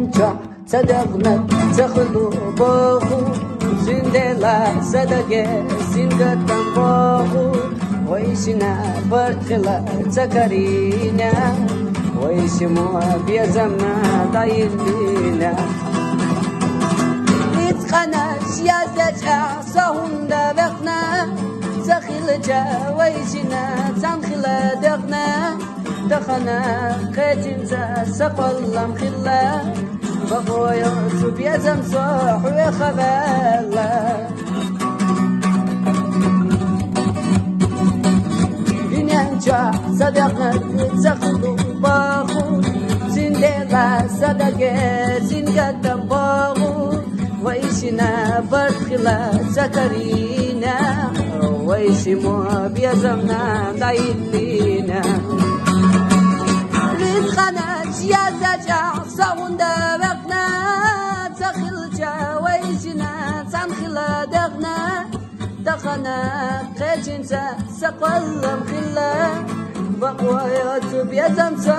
Binenca sadaqna takhlu bohu Zindela sadage zingatan bohu Oishina barkhila takarina Oishimu biyazamna dayilina Itqanash yazaca sahunda vaqna Zakhilja oishina zankhila daqna دخنا قتنزا سقلم خلا بقويا سبيا زمصح وخبالا بنيانجا صدقنا تسخلو باخو زندلا صدقة زنقدم باخو وإيشنا برخلا زكرينا وإيشمو بيزمنا دايلينا yazacak savunda vakna Zakhilca veyşina zankhila dağna Dağana qeçinca saqallam khilla Baqwaya tüb yazamsa